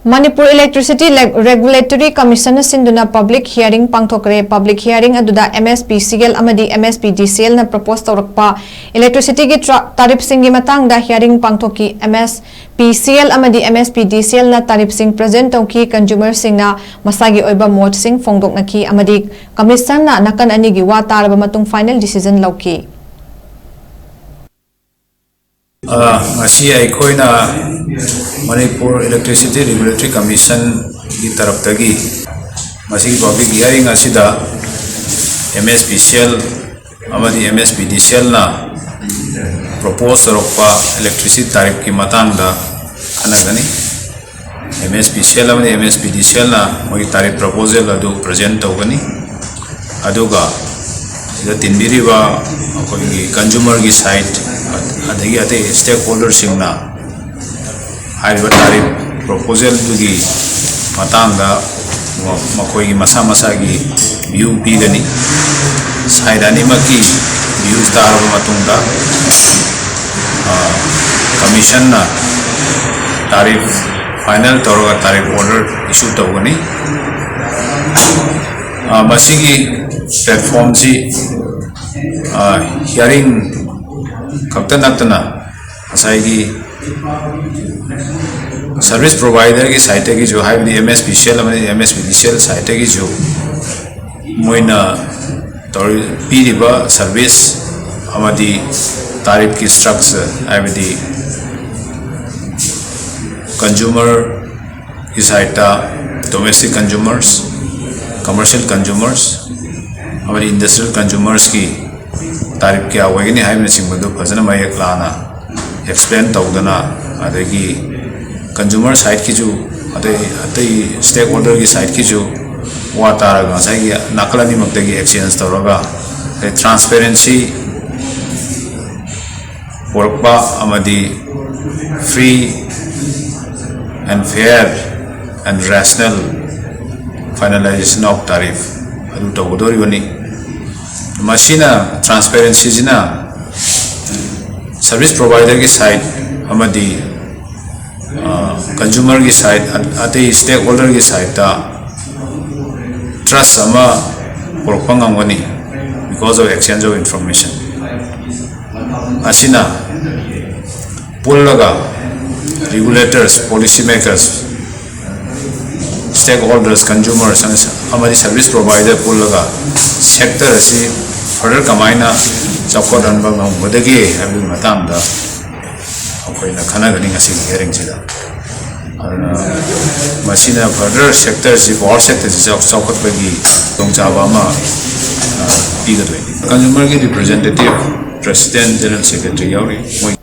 Manipur Electricity Regulatory Commission Sinduna Public Hearing Pangthokre Public Hearing aduda MSPCL amadi MSPDCL na propose tawrakpa electricity gi tarif singi matangda hearing pangthoki MSPCL amadi MSPDCL na tarif sing present tawki consumer singna masagi oiba mot sing fongdok naki amadi commission na nakan ani gi wa taraba matung final decision lauki Masih aikoina Manipur Electricity Regulatory Commission di taraf tagi masih public hearing asida MSPCL amadi MSPDCL na propose rokpa electricity tarif ki matang da kanagani MSPCL amadi MSPDCL na mogi tarif proposal adu present tawgani aduga ida tinbiriwa akoi consumer ki side adagi ate stakeholder singna haiba tarif proposal dugi matangda makoi masa gi view pigani side animaki view taraba matungda commission na tarif final toroga tarif order issue tawgani masigi platform si hearing kapten natana asai service provider की site की जो है MSPCL MSPDCL site की जो Moina पीरिबा service अमदी तारीफ की structure है consumer की side domestic consumers commercial consumers हमारी इंडस्ट्रियल कंज्यूमर्स की तारीफ क्या होगी है फजन मयक लाना एक्सप्लेन तौदना अदगी कंज्यूमर साइड की जो अतई स्टेक होल्डर की साइड की जो वा तारगा साइगी नाकलानी मक्तगी एक्सचेंज तौरगा ट्रांसपेरेंसी पोरकपा अमदी free and fair and rational finalisation of tariff अदु तौगदोरिबनी मशीना ट्रांसपेरेंसी जिना सर्विस प्रोवाइडर की साइड अमदी कंज्यूमर की साइड अते स्टेक होल्डर की साइड ता ट्रस्ट अमा पोरकपंगमगनी because of exchange of information असिना पुल्लगा regulators policy makers stakeholders consumers अमदी सर्विस प्रोवाइडर पुल्लगा सेक्टर असी फर्दर कमाइना चौकटनबा ngambadagi habli matangda akoina khanagani ngasi hearing sida aduna masina further sector si power sector si chokotbagi tongchaba ma pigadoi consumer ki representative president general secretary yauri moi